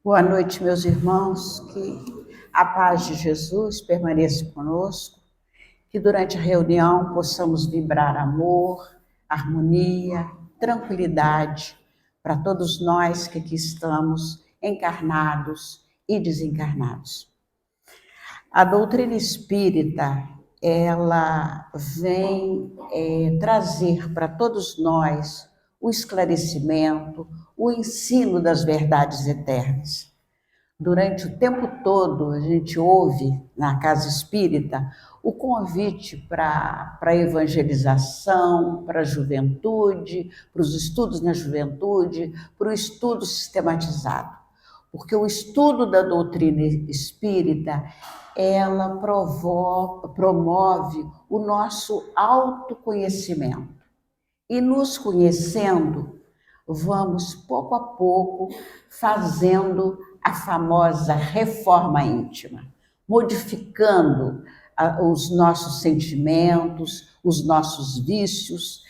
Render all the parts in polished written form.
Boa noite, meus irmãos, que a paz de Jesus permaneça conosco, que durante a reunião possamos vibrar amor, harmonia, tranquilidade para todos nós que aqui estamos, encarnados e desencarnados. A doutrina espírita, ela vem trazer para todos nós o esclarecimento, o ensino das verdades eternas. Durante o tempo todo, a gente ouve na casa espírita o convite para a evangelização, para a juventude, para os estudos na juventude, para o estudo sistematizado. Porque o estudo da doutrina espírita, ela promove o nosso autoconhecimento. E nos conhecendo, vamos pouco a pouco fazendo a famosa reforma íntima, modificando os nossos sentimentos, os nossos vícios,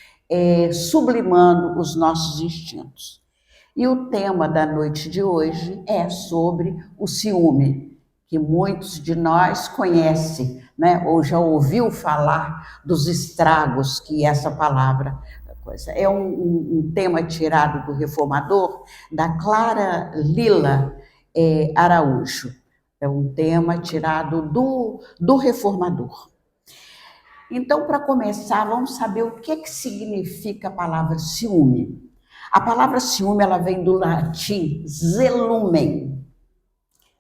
sublimando os nossos instintos. E o tema da noite de hoje é sobre o ciúme, que muitos de nós conhecem, né? Ou já ouviu falar dos estragos que essa palavra coisa. É um tema tirado do Reformador, da Clara Lila Araújo. É um tema tirado do Reformador. Então, para começar, vamos saber o que significa a palavra ciúme. A palavra ciúme, ela vem do latim zelumen.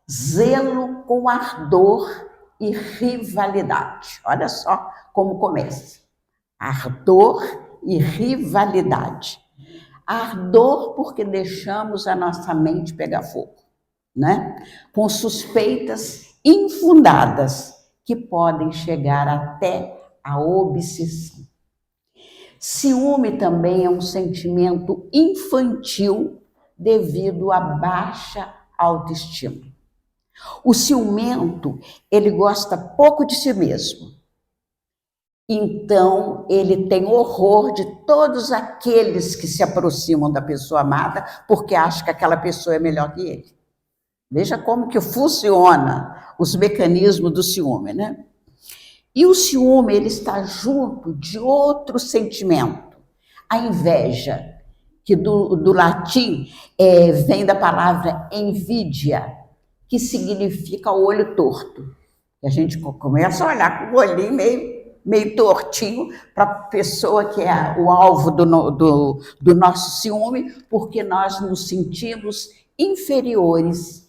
Zelo com ardor e rivalidade. Olha só como começa. Ardor e rivalidade. Ardor porque deixamos a nossa mente pegar fogo, né? Com suspeitas infundadas que podem chegar até a obsessão. Ciúme também é um sentimento infantil devido à baixa autoestima. O ciumento, ele gosta pouco de si mesmo. Então, ele tem horror de todos aqueles que se aproximam da pessoa amada porque acha que aquela pessoa é melhor que ele. Veja como que funciona os mecanismos do ciúme, né? E o ciúme, ele está junto de outro sentimento, a inveja, que do latim vem da palavra envidia, que significa olho torto. E a gente começa a olhar com o olhinho meio tortinho para a pessoa que é o alvo do nosso ciúme, porque nós nos sentimos inferiores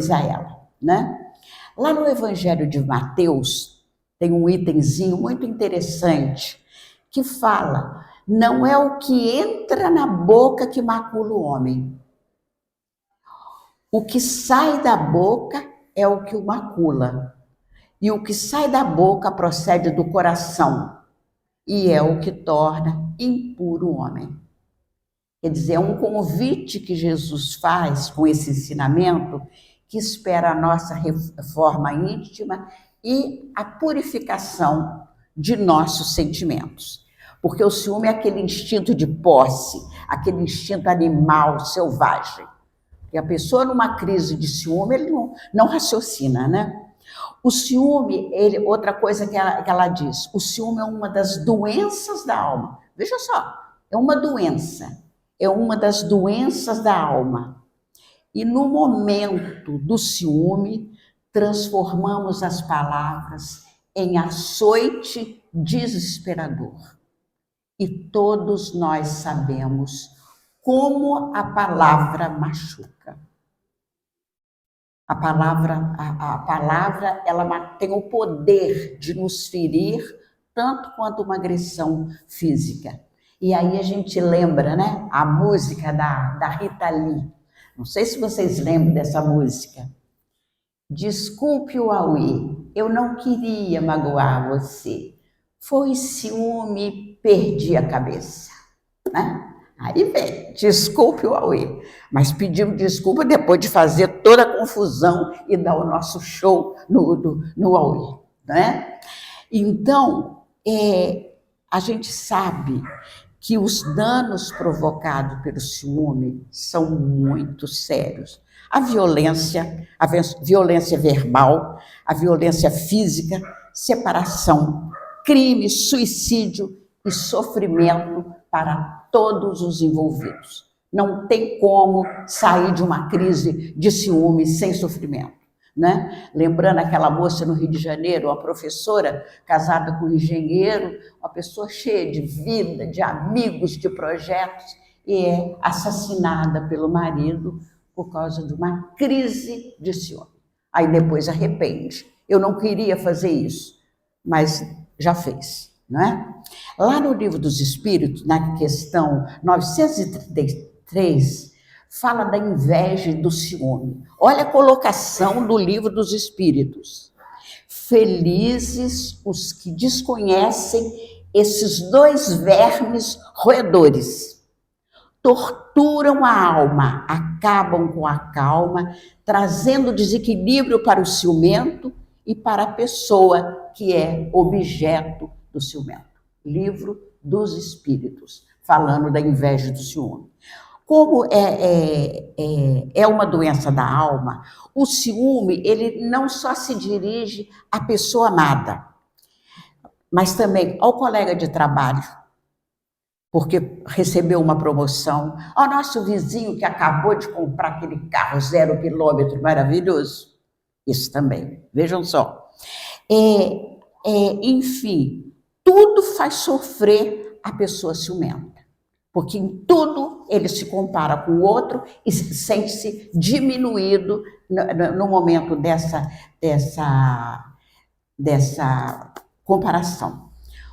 a ela, né? Lá no Evangelho de Mateus, tem um itemzinho muito interessante que fala: não é o que entra na boca que macula o homem. O que sai da boca é o que o macula. E o que sai da boca procede do coração, e é o que torna impuro o homem. Quer dizer, é um convite que Jesus faz com esse ensinamento, que espera a nossa reforma íntima e a purificação de nossos sentimentos. Porque o ciúme é aquele instinto de posse, aquele instinto animal, selvagem. E a pessoa numa crise de ciúme, ele não raciocina, né? O ciúme, outra coisa que ela diz, o ciúme é uma das doenças da alma. Veja só, é uma doença, é uma das doenças da alma. E no momento do ciúme, transformamos as palavras em açoite desesperador. E todos nós sabemos como a palavra machuca. A palavra ela tem o poder de nos ferir tanto quanto uma agressão física. E aí a gente lembra, né, a música da Rita Lee. Não sei se vocês lembram dessa música. Desculpe o auê, eu não queria magoar você. Foi ciúme, perdi a cabeça, né? Aí vem, desculpe o auê, mas pedimos desculpa depois de fazer toda a confusão e dar o nosso show no auê, né? Então, a gente sabe que os danos provocados pelo ciúme são muito sérios. a violência verbal, a violência física, separação, crime, suicídio e sofrimento para todos os envolvidos. Não tem como sair de uma crise de ciúme sem sofrimento, né? Lembrando aquela moça no Rio de Janeiro, uma professora casada com um engenheiro, uma pessoa cheia de vida, de amigos, de projetos, e é assassinada pelo marido por causa de uma crise de ciúme. Aí depois arrepende. Eu não queria fazer isso, mas já fez, não é? Lá no Livro dos Espíritos, na questão 933, fala da inveja e do ciúme. Olha a colocação do Livro dos Espíritos. Felizes os que desconhecem esses dois vermes roedores. Torturam a alma, acabam com a calma, trazendo desequilíbrio para o ciumento e para a pessoa que é objeto do ciumento. Livro dos Espíritos, falando da inveja e do ciúme. Como é uma doença da alma, o ciúme, ele não só se dirige à pessoa amada, mas também ao colega de trabalho, porque recebeu uma promoção, ao nosso vizinho que acabou de comprar aquele carro 0 quilômetro maravilhoso. Isso também, vejam só. Enfim, tudo faz sofrer a pessoa ciumenta, porque em tudo ele se compara com o outro e sente-se diminuído no momento dessa comparação.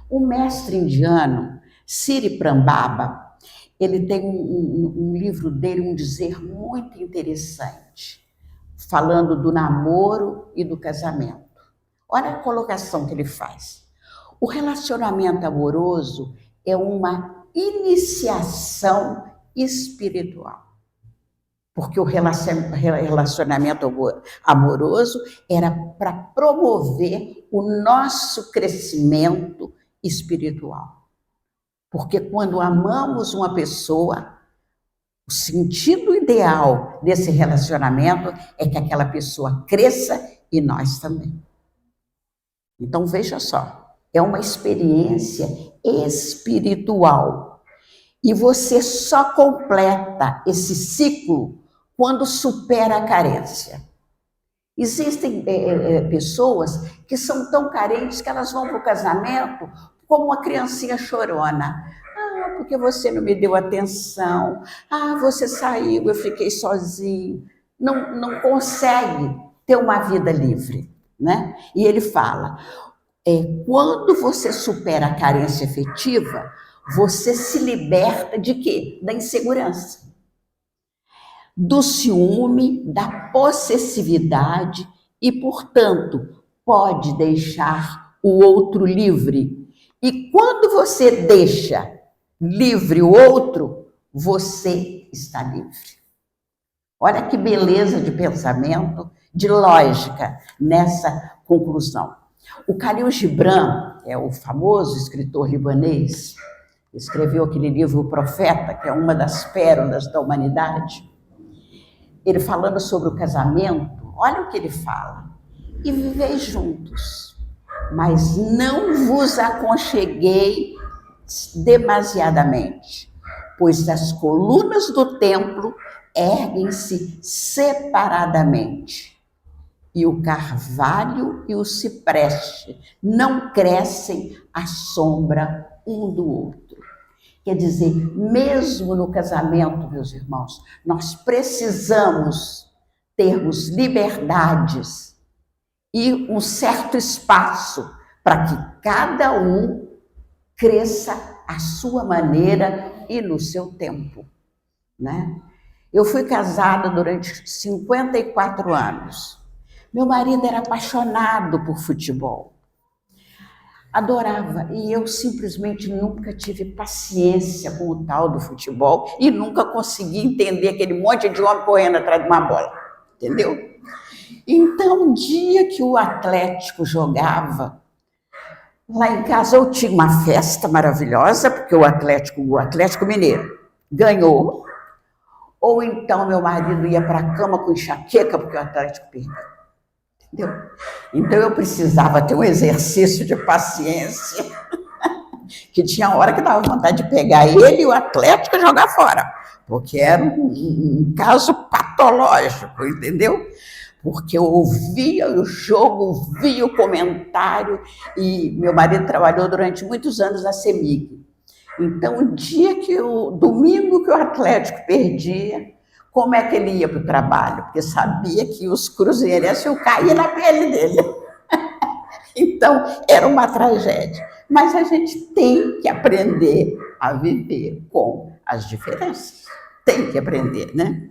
O mestre indiano, Siri Prambaba, ele tem um livro dele, um dizer muito interessante, falando do namoro e do casamento. Olha a colocação que ele faz. O relacionamento amoroso é uma iniciação espiritual. Porque o relacionamento amoroso era para promover o nosso crescimento espiritual. Porque quando amamos uma pessoa, o sentido ideal desse relacionamento é que aquela pessoa cresça e nós também. Então, veja só, é uma experiência espiritual. E você só completa esse ciclo quando supera a carência. Existem pessoas que são tão carentes que elas vão para o casamento como uma criancinha chorona. Ah, porque você não me deu atenção. Ah, você saiu, eu fiquei sozinho. Não consegue ter uma vida livre, né? E ele fala, quando você supera a carência afetiva, você se liberta de quê? Da insegurança, do ciúme, da possessividade e, portanto, pode deixar o outro livre. E quando você deixa livre o outro, você está livre. Olha que beleza de pensamento, de lógica nessa conclusão. O Khalil Gibran, é o famoso escritor libanês, escreveu aquele livro O Profeta, que é uma das pérolas da humanidade. Ele falando sobre o casamento, olha o que ele fala. E viveis juntos, mas não vos aconcheguei demasiadamente, pois as colunas do templo erguem-se separadamente, e o carvalho e o cipreste não crescem à sombra um do outro. Quer dizer, mesmo no casamento, meus irmãos, nós precisamos termos liberdades e um certo espaço para que cada um cresça à sua maneira e no seu tempo, né? Eu fui casada durante 54 anos. Meu marido era apaixonado por futebol. Adorava, e eu simplesmente nunca tive paciência com o tal do futebol e nunca consegui entender aquele monte de homem correndo atrás de uma bola, entendeu? Então, um dia que o Atlético jogava, lá em casa eu tinha uma festa maravilhosa, porque o Atlético Mineiro ganhou. ou então meu marido ia para a cama com enxaqueca porque o Atlético perdeu. Entendeu? Então eu precisava ter um exercício de paciência, que tinha hora que dava vontade de pegar ele e o Atlético e jogar fora, porque era um caso patológico, entendeu? Porque eu ouvia o jogo, ouvia o comentário, e meu marido trabalhou durante muitos anos na CEMIG. Então, o domingo que o Atlético perdia, como é que ele ia para o trabalho? Porque sabia que os cruzeirenses iam cair na pele dele. Então, era uma tragédia. Mas a gente tem que aprender a viver com as diferenças. Tem que aprender, né?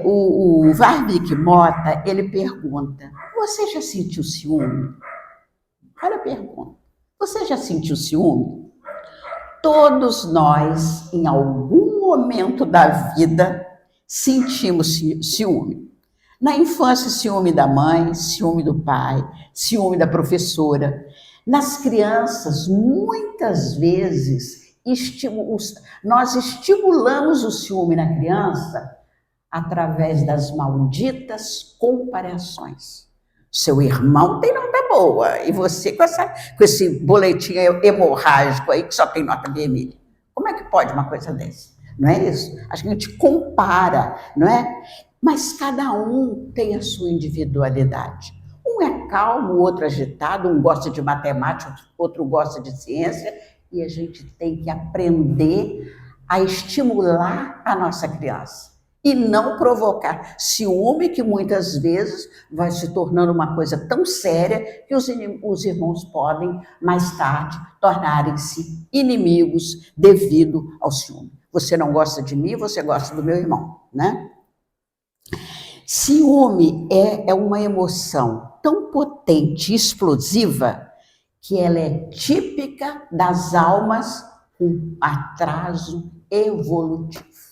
O Warwick Mota, ele pergunta, você já sentiu ciúme? Olha a pergunta. Você já sentiu ciúme? Todos nós, em algum momento da vida, sentimos ciúme. Na infância, ciúme da mãe, ciúme do pai, ciúme da professora. Nas crianças, muitas vezes, nós estimulamos o ciúme na criança através das malditas comparações. Seu irmão tem nota boa, e você com esse boletim hemorrágico aí que só tem nota vermelha. Como é que pode uma coisa dessa? Não é isso? A gente compara, não é? Mas cada um tem a sua individualidade. Um é calmo, o outro agitado, um gosta de matemática, outro gosta de ciência, e a gente tem que aprender a estimular a nossa criança. E não provocar ciúme, que muitas vezes vai se tornando uma coisa tão séria que os irmãos podem, mais tarde, tornarem-se inimigos devido ao ciúme. Você não gosta de mim, você gosta do meu irmão, né? Ciúme é uma emoção tão potente e explosiva que ela é típica das almas com atraso evolutivo.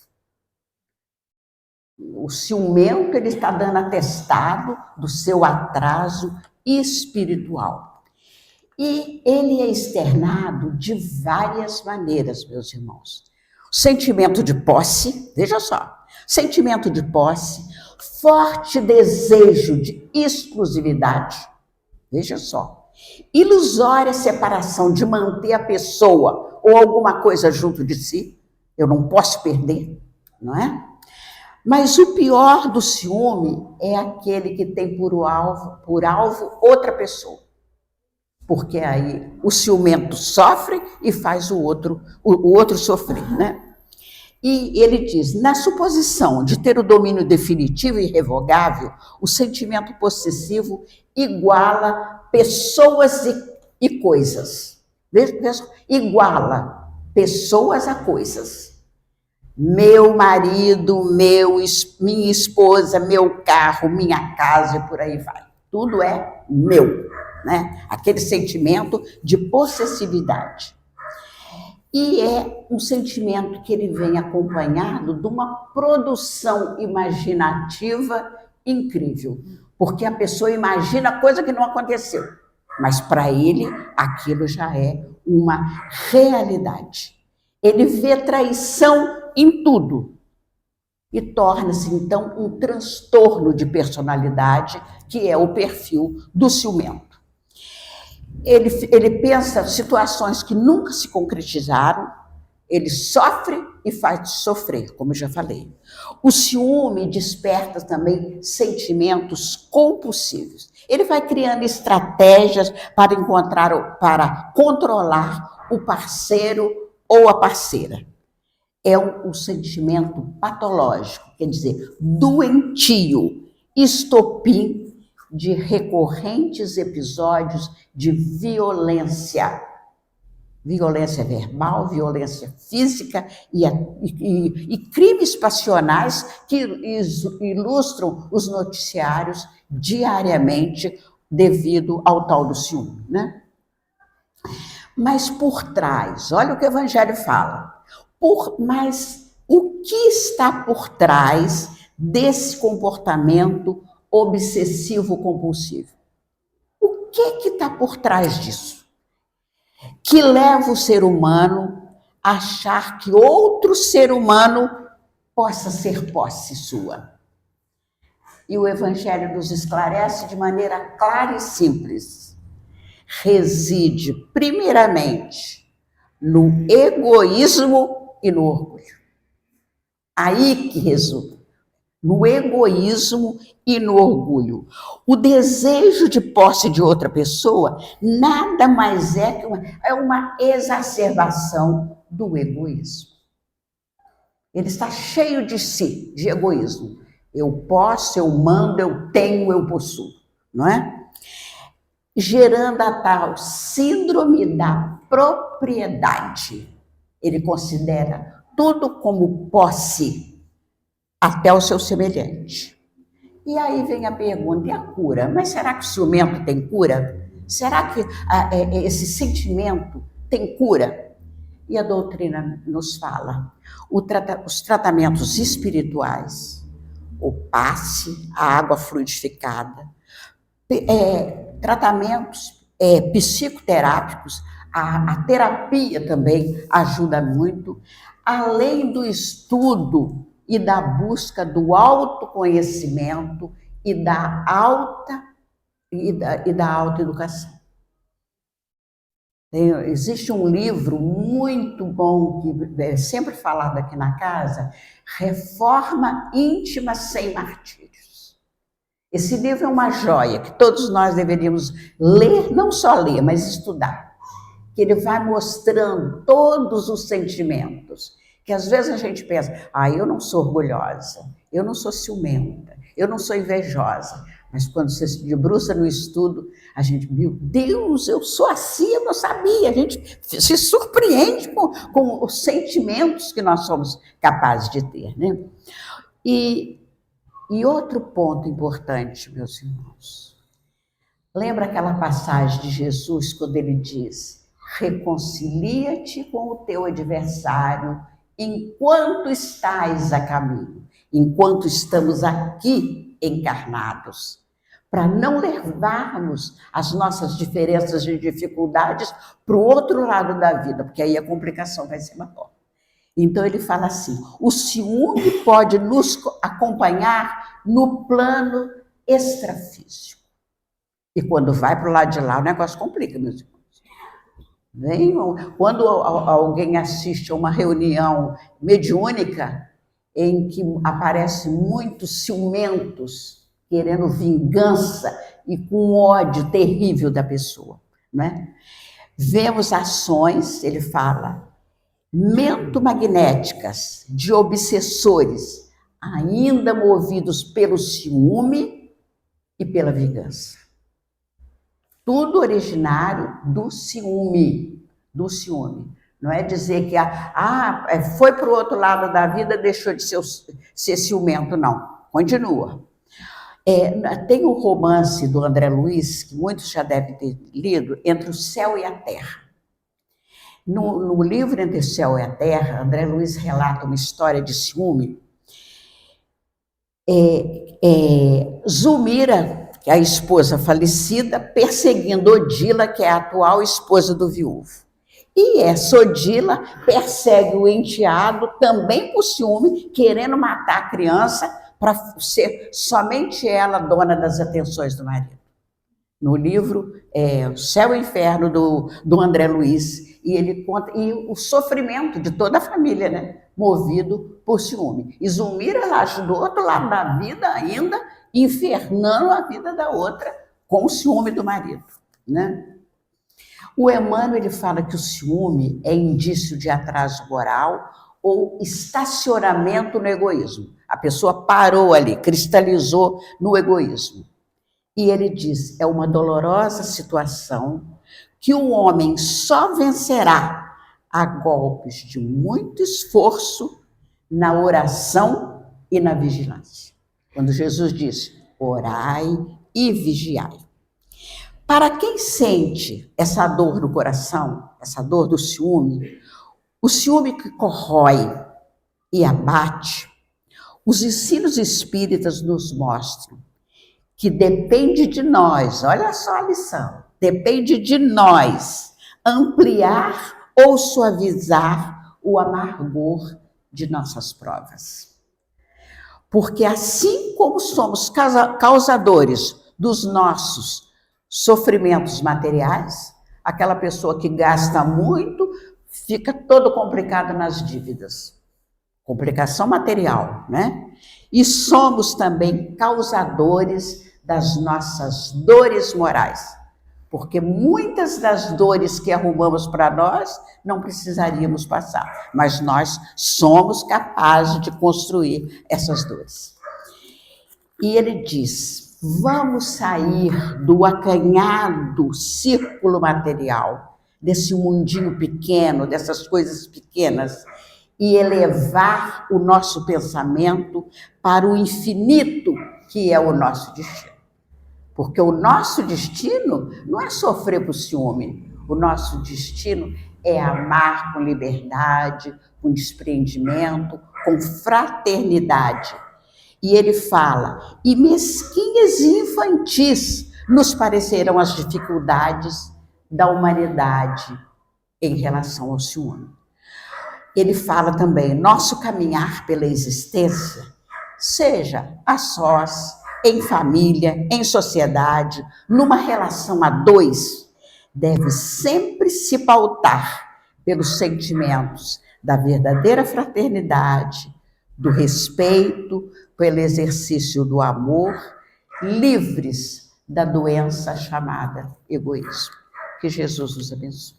O ciumento, ele está dando atestado do seu atraso espiritual. E ele é externado de várias maneiras, meus irmãos. O sentimento de posse, veja só, sentimento de posse, forte desejo de exclusividade, veja só, ilusória separação de manter a pessoa ou alguma coisa junto de si, eu não posso perder, não é? Mas o pior do ciúme é aquele que tem por alvo outra pessoa. Porque aí o ciumento sofre e faz o outro sofrer, né? E ele diz, na suposição de ter o domínio definitivo e irrevogável, o sentimento possessivo iguala pessoas e coisas. Veja, iguala pessoas a coisas. Meu marido, minha esposa, meu carro, minha casa e por aí vai. Tudo é meu, né? Aquele sentimento de possessividade. E é um sentimento que ele vem acompanhado de uma produção imaginativa incrível, porque a pessoa imagina coisa que não aconteceu, mas para ele aquilo já é uma realidade. Ele vê traição em tudo e torna-se, então, um transtorno de personalidade, que é o perfil do ciumento. Ele pensa situações que nunca se concretizaram, ele sofre e faz sofrer, como eu já falei. O ciúme desperta também sentimentos compulsivos. Ele vai criando estratégias para controlar o parceiro ou a parceira. É um sentimento patológico, quer dizer, doentio, estopim de recorrentes episódios de violência. Violência verbal, violência física e crimes passionais que ilustram os noticiários diariamente devido ao tal do ciúme, né? Mas por trás, olha o que o Evangelho fala, mas o que está por trás desse comportamento obsessivo-compulsivo? O que está por trás disso? Que leva o ser humano achar que outro ser humano possa ser posse sua. E o Evangelho nos esclarece de maneira clara e simples. Reside, primeiramente, no egoísmo e no orgulho. Aí que resulta. No egoísmo e no orgulho. O desejo de posse de outra pessoa nada mais é que uma exacerbação do egoísmo. Ele está cheio de si, de egoísmo. Eu posso, eu mando, eu tenho, eu possuo, não é? Gerando a tal síndrome da propriedade. Ele considera tudo como posse, até o seu semelhante. E aí vem a pergunta, e a cura? Mas será que o ciumento tem cura? Será que esse sentimento tem cura? E a doutrina nos fala, os tratamentos espirituais, o passe, a água fluidificada, tratamentos psicoterápicos, a terapia também ajuda muito, além do estudo e da busca do autoconhecimento e da autoeducação. Existe um livro muito bom, que é sempre falado aqui na casa, Reforma Íntima Sem Martírios. Esse livro é uma joia que todos nós deveríamos ler, não só ler, mas estudar. Que ele vai mostrando todos os sentimentos, que às vezes a gente pensa, eu não sou orgulhosa, eu não sou ciumenta, eu não sou invejosa. Mas quando você se debruça no estudo, a gente, meu Deus, eu sou assim, eu não sabia. A gente se surpreende com os sentimentos que nós somos capazes de ter, né? E outro ponto importante, meus irmãos. Lembra aquela passagem de Jesus, quando ele diz, reconcilia-te com o teu adversário enquanto estás a caminho, enquanto estamos aqui encarnados, para não levarmos as nossas diferenças e dificuldades para o outro lado da vida, porque aí a complicação vai ser maior. Então ele fala assim, o ciúme pode nos acompanhar no plano extrafísico. E quando vai para o lado de lá, o negócio complica, meus irmãos. Quando alguém assiste a uma reunião mediúnica, em que aparecem muitos ciumentos, querendo vingança e com ódio terrível da pessoa, né? Vemos ações, ele fala, mentomagnéticas de obsessores, ainda movidos pelo ciúme e pela vingança. Tudo originário do ciúme, Não é dizer que foi para o outro lado da vida, deixou de ser ciumento, não. Continua. Tem um romance do André Luiz, que muitos já devem ter lido, Entre o Céu e a Terra. No livro Entre o Céu e a Terra, André Luiz relata uma história de ciúme. Zulmira, que é a esposa falecida, perseguindo Odila, que é a atual esposa do viúvo. E essa Odila persegue o enteado, também por ciúme, querendo matar a criança, para ser somente ela dona das atenções do marido. No livro O Céu e o Inferno, do André Luiz, e ele conta o sofrimento de toda a família, né? Movido por ciúme. E Zulmira, ela acha do outro lado da vida ainda, infernando a vida da outra com o ciúme do marido, né? O Emmanuel, ele fala que o ciúme é indício de atraso moral ou estacionamento no egoísmo. A pessoa parou ali, cristalizou no egoísmo. E ele diz, é uma dolorosa situação que o homem só vencerá a golpes de muito esforço na oração e na vigilância. Quando Jesus disse, orai e vigiai. Para quem sente essa dor no coração, essa dor do ciúme, o ciúme que corrói e abate, os ensinos espíritas nos mostram que depende de nós, olha só a lição, depende de nós ampliar ou suavizar o amargor de nossas provas. Porque assim como somos causadores dos nossos sofrimentos materiais, aquela pessoa que gasta muito fica todo complicado nas dívidas. Complicação material, né? E somos também causadores das nossas dores morais. Porque muitas das dores que arrumamos para nós não precisaríamos passar, mas nós somos capazes de construir essas dores. E ele diz: vamos sair do acanhado círculo material, desse mundinho pequeno, dessas coisas pequenas, e elevar o nosso pensamento para o infinito, que é o nosso destino. Porque o nosso destino não é sofrer por ciúme. O nosso destino é amar com liberdade, com desprendimento, com fraternidade. E ele fala, e mesquinhas e infantis nos parecerão as dificuldades da humanidade em relação ao ciúme. Ele fala também, nosso caminhar pela existência, seja a sós, em família, em sociedade, numa relação a dois, deve sempre se pautar pelos sentimentos da verdadeira fraternidade, do respeito, pelo exercício do amor, livres da doença chamada egoísmo. Que Jesus os abençoe.